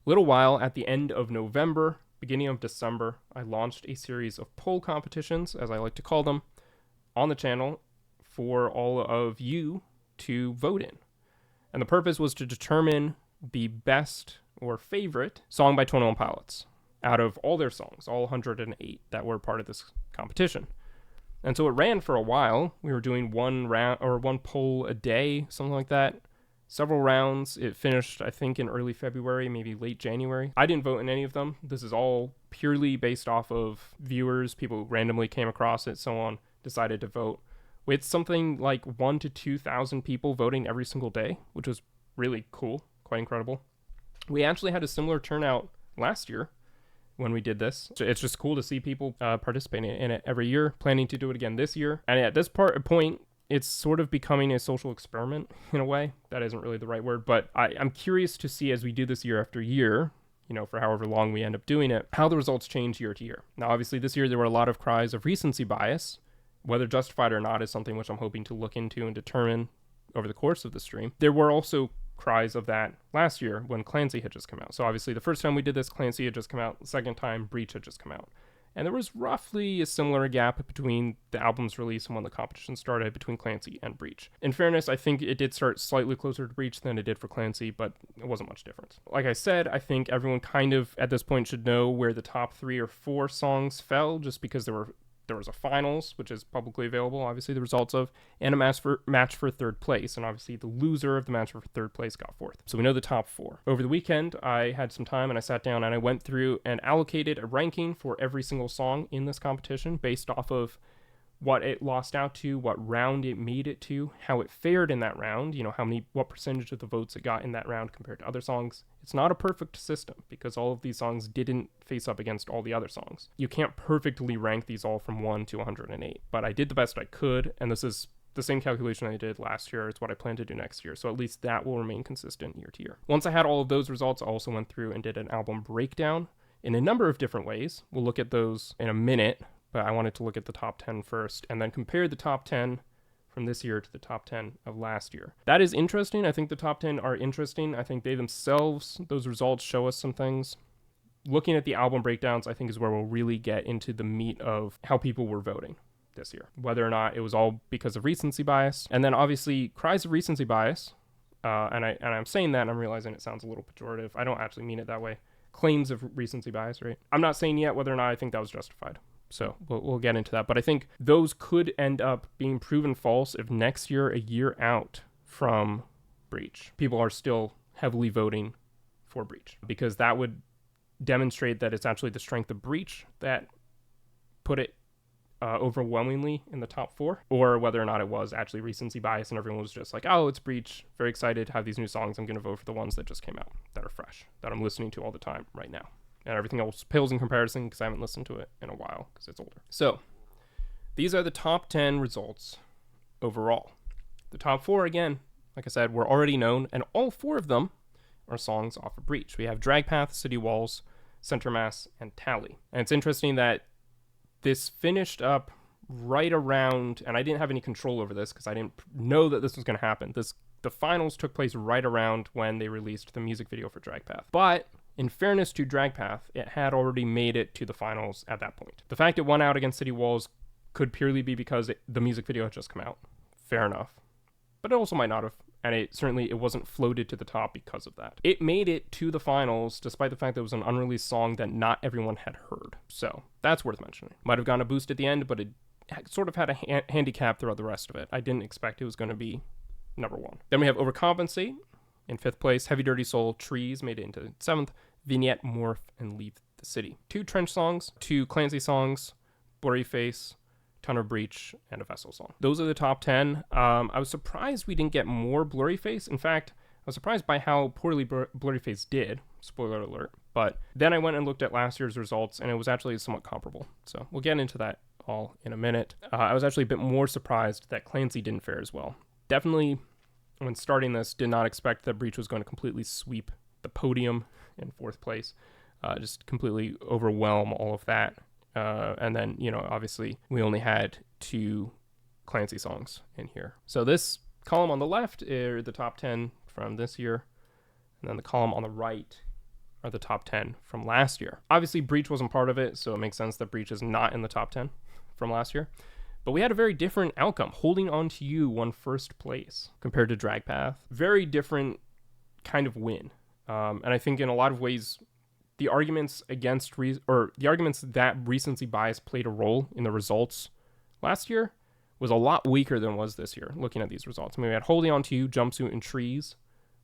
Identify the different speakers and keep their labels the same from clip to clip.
Speaker 1: little while, at the end of November, beginning of December, I launched a series of poll competitions, as I like to call them, on the channel for all of you to vote in. And the purpose was to determine the best or favorite song by 21 Pilots out of all their songs, all 108 that were part of this competition. And so it ran for a while. We were doing one poll a day, something like that. Several rounds. It finished, I think, in early February, maybe late January. I didn't vote in any of them. This is all purely based off of viewers. People randomly came across it, so on, decided to vote. With something like 1,000 to 2,000 people voting every single day, which was really cool, quite incredible. We actually had a similar turnout last year when we did this. It's just cool to see people participating in it every year, planning to do it again this year. And at this point, it's sort of becoming a social experiment in a way. That isn't really the right word, but I'm curious to see as we do this year after year, for however long we end up doing it, how the results change year to year. Now, obviously, this year there were a lot of cries of recency bias. Whether justified or not is something which I'm hoping to look into and determine over the course of the stream. There were also cries of that last year when Clancy had just come out. So obviously the first time we did this, Clancy had just come out. The second time, Breach had just come out. And there was roughly a similar gap between the album's release and when the competition started between Clancy and Breach. In fairness, I think it did start slightly closer to Breach than it did for Clancy, but it wasn't much difference. Like I said, I think everyone kind of at this point should know where the top 3 or 4 songs fell, just because there was a finals, which is publicly available, obviously, the results of, and a match for third place. And obviously, the loser of the match for third place got fourth. So we know the top 4. Over the weekend, I had some time and I sat down and I went through and allocated a ranking for every single song in this competition based off of what it lost out to, what round it made it to, how it fared in that round, what percentage of the votes it got in that round compared to other songs. It's not a perfect system because all of these songs didn't face up against all the other songs. You can't perfectly rank these all from 1 to 108, but I did the best I could, and this is the same calculation I did last year. It's what I plan to do next year, so at least that will remain consistent year to year. Once I had all of those results, I also went through and did an album breakdown in a number of different ways. We'll look at those in a minute, but I wanted to look at the top 10 first and then compare the top 10 from this year to the top 10 of last year. That is interesting. I think the top 10 are interesting. I think they themselves, those results show us some things. Looking at the album breakdowns, I think is where we'll really get into the meat of how people were voting this year, whether or not it was all because of recency bias. And then obviously cries of recency bias, and I'm saying that and I'm realizing it sounds a little pejorative. I don't actually mean it that way. Claims of recency bias, right? I'm not saying yet whether or not I think that was justified. So we'll get into that. But I think those could end up being proven false if next year, a year out from Breach, people are still heavily voting for Breach, because that would demonstrate that it's actually the strength of Breach that put it overwhelmingly in the top 4, or whether or not it was actually recency bias and everyone was just like, oh, it's Breach, very excited to have these new songs, I'm going to vote for the ones that just came out, that are fresh, that I'm listening to all the time right now. And everything else pales in comparison because I haven't listened to it in a while because it's older. So these are the top 10 results overall. The top 4, again, like I said, were already known, and all 4 of them are songs off of Breach. We have Drag Path, City Walls, Center Mass, and Tally. And it's interesting that this finished up right around, and I didn't have any control over this because I didn't know that this was going to happen. The finals took place right around when they released the music video for Drag Path. But in fairness to Drag Path, it had already made it to the finals at that point. The fact it won out against City Walls could purely be because the music video had just come out. Fair enough. But it also might not have. And it wasn't floated to the top because of that. It made it to the finals despite the fact that it was an unreleased song that not everyone had heard. So that's worth mentioning. Might have gotten a boost at the end, but it sort of had a handicap throughout the rest of it. I didn't expect it was going to be number 1. Then we have Overcompensate in 5th place. Heavy Dirty Soul, Trees made it into 7th. Vignette, Morph, and Leave the City. 2 Trench songs, 2 Clancy songs, Blurry Face, Ton of Breach, and a Vessel song. Those are the top 10. I was surprised we didn't get more Blurry Face. In fact, I was surprised by how poorly Blurry Face did. Spoiler alert. But then I went and looked at last year's results, and it was actually somewhat comparable. So we'll get into that all in a minute. I was actually a bit more surprised that Clancy didn't fare as well. Definitely, when starting this, did not expect that Breach was going to completely sweep the podium in 4th place. Just completely overwhelm all of that. And then, obviously we only had 2 Clancy songs in here. So this column on the left are the top 10 from this year. And then the column on the right are the top 10 from last year. Obviously, Breach wasn't part of it, so it makes sense that Breach is not in the top 10 from last year. But we had a very different outcome. Holding On to You won first place compared to Drag Path. Very different kind of win. And I think in a lot of ways, the arguments that recency bias played a role in the results last year was a lot weaker than was this year, looking at these results. I mean, we had Holding On to You, Jumpsuit, and Trees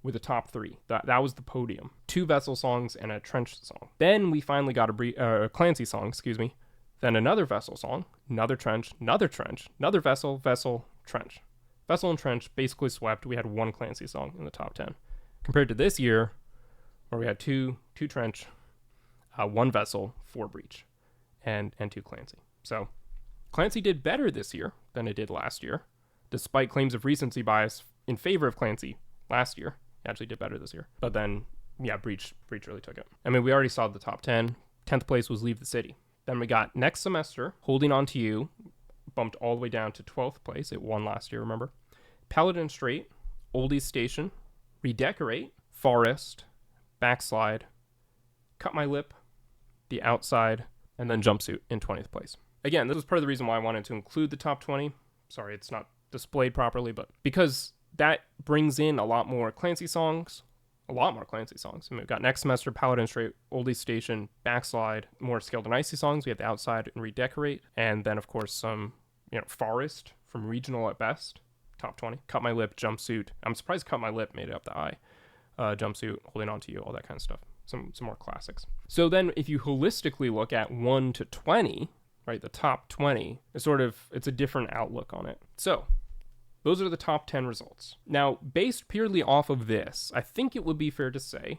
Speaker 1: with the top 3. That was the podium. 2 Vessel songs and a Trench song. Then we finally got a Clancy song, then another Vessel song, another Trench, another Vessel, Trench. Vessel and Trench basically swept. We had 1 Clancy song in the top 10. Compared to this year, where we had two Trench, 1 Vessel, 4 Breach, and 2 Clancy. So Clancy did better this year than it did last year, despite claims of recency bias in favor of Clancy last year. It actually did better this year. But then, yeah, Breach really took it. I mean, we already saw the top 10. 10th place was Leave the City. Then we got Next Semester, Holding On to You, bumped all the way down to 12th place. It won last year, remember? Paladin Straight, Oldies Station, Redecorate, Forest, Backslide, Cut My Lip, The Outside, and then Jumpsuit in 20th place. Again, this was part of the reason why I wanted to include the top 20. Sorry, it's not displayed properly, but because that brings in a lot more Clancy songs. I mean, we've got Next Semester, Paladin Straight, Oldie Station, Backslide, more Skilled and Icy songs. We have The Outside and Redecorate. And then, of course, some, Forest from Regional at Best, top 20. Cut My Lip, Jumpsuit. I'm surprised Cut My Lip made it up the eye. Jumpsuit, Holding On to You, all that kind of stuff. Some more classics. So then if you holistically look at 1 to 20, right, the top 20, it's a different outlook on it. So those are the top 10 results. Now, based purely off of this, I think it would be fair to say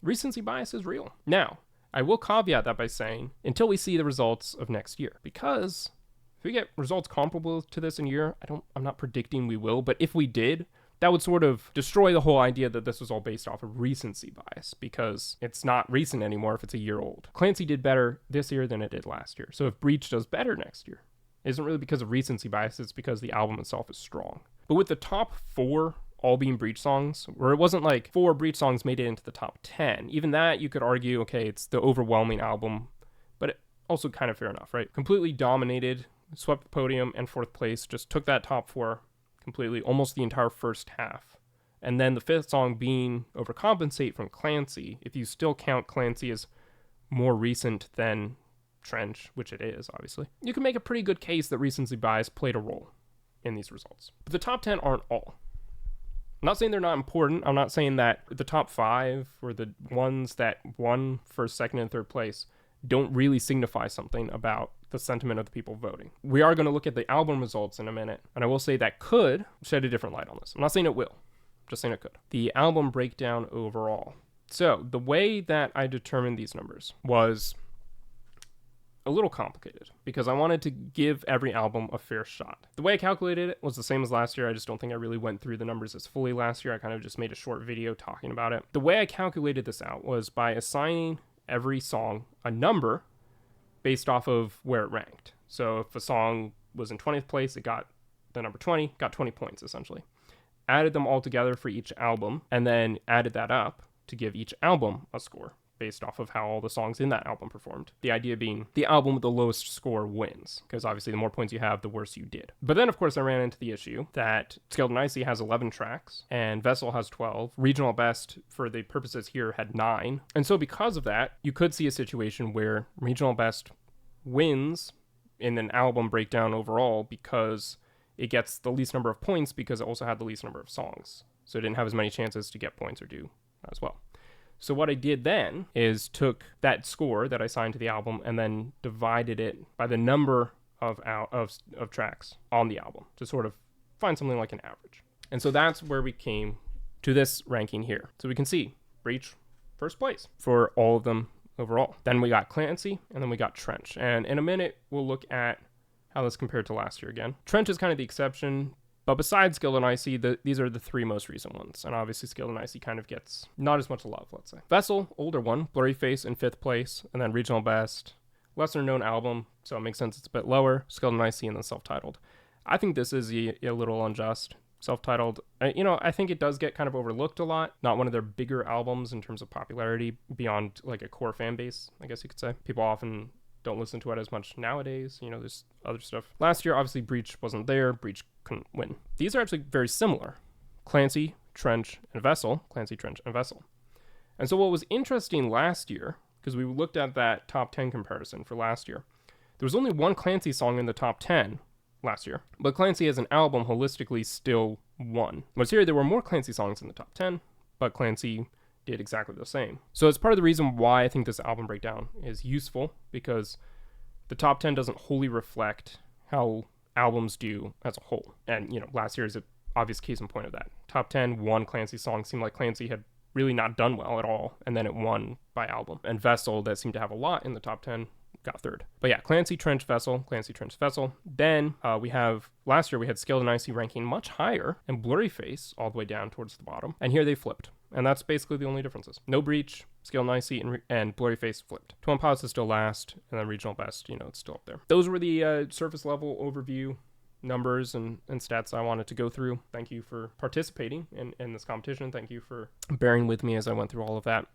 Speaker 1: recency bias is real. Now, I will caveat that by saying until we see the results of next year, because if we get results comparable to this in a year, I'm not predicting we will, but if we did, that would sort of destroy the whole idea that this was all based off of recency bias, because it's not recent anymore if it's a year old. Clancy did better this year than it did last year. So if Breach does better next year, it isn't really because of recency bias, it's because the album itself is strong. But with the top 4 all being Breach songs, where it wasn't like 4 Breach songs made it into the top 10, even that you could argue, okay, it's the overwhelming album, but it also kind of fair enough, right? Completely dominated, swept the podium, and 4th place, just took that top 4 completely, almost the entire first half. And then the 5th song being Overcompensate from Clancy, if you still count Clancy as more recent than Trench, which it is, obviously, you can make a pretty good case that recency bias played a role in these results. But the top 10 aren't all. I'm not saying they're not important. I'm not saying that the top 5 or the ones that won first, second, and 3rd place don't really signify something about the sentiment of the people voting. We are going to look at the album results in a minute, and I will say that could shed a different light on this. I'm not saying it will, I'm just saying it could. The album breakdown overall. So the way that I determined these numbers was a little complicated because I wanted to give every album a fair shot. The way I calculated it was the same as last year. I just don't think I really went through the numbers as fully last year. I kind of just made a short video talking about it. The way I calculated this out was by assigning every song a number based off of where it ranked. So if a song was in 20th place, it got the number 20, got 20 points essentially. Added them all together for each album, and then added that up to give each album a score based off of how all the songs in that album performed. The idea being the album with the lowest score wins, because obviously the more points you have, the worse you did. But then, of course, I ran into the issue that Skilled and Icy has 11 tracks, and Vessel has 12. Regional Best, for the purposes here, had 9. And so because of that, you could see a situation where Regional Best wins in an album breakdown overall because it gets the least number of points because it also had the least number of songs. So it didn't have as many chances to get points or do as well. So what I did then is took that score that I assigned to the album and then divided it by the number of tracks on the album to sort of find something like an average. And so that's where we came to this ranking here. So we can see Breach first place for all of them overall. Then we got Clancy, and then we got Trench. And in a minute, we'll look at how this compared to last year again. Trench is kind of the exception. But besides Skilled and Icy, these are the 3 most recent ones. And obviously Skilled and Icy kind of gets not as much love, let's say. Vessel, older one, Blurry Face in 5th place. And then Regional Best, lesser known album, so it makes sense it's a bit lower. Skilled and Icy, and then self-titled. I think this is a little unjust. self-titled. I think it does get kind of overlooked a lot. Not one of their bigger albums in terms of popularity beyond like a core fan base, I guess you could say. People often don't listen to it as much nowadays. There's other stuff. Last year, obviously, Breach wasn't there. Breach couldn't win. These are actually very similar. Clancy, Trench, and Vessel. Clancy, Trench, and Vessel. And so what was interesting last year, because we looked at that top 10 comparison for last year, there was only one Clancy song in the top 10 last year, but Clancy as an album holistically still won. Whereas here, there were more Clancy songs in the top 10, but Clancy did exactly the same. So it's part of the reason why I think this album breakdown is useful, because the top 10 doesn't wholly reflect how albums do as a whole. And, last year is an obvious case in point of that. Top 10, one Clancy song seemed like Clancy had really not done well at all, and then it won by album. And Vessel, that seemed to have a lot in the top 10, got third. But yeah, Clancy, Trench, Vessel, Clancy, Trench, Vessel. Then last year we had Skilled and Icy ranking much higher, and Blurry Face all the way down towards the bottom. And here they flipped. And that's basically the only differences. No Breach, Skilled and Icy, and Blurry Face flipped. Twin Pilots is still last, and then Regional Best, it's still up there. Those were the surface level overview numbers and stats I wanted to go through. Thank you for participating in this competition. Thank you for bearing with me as I went through all of that.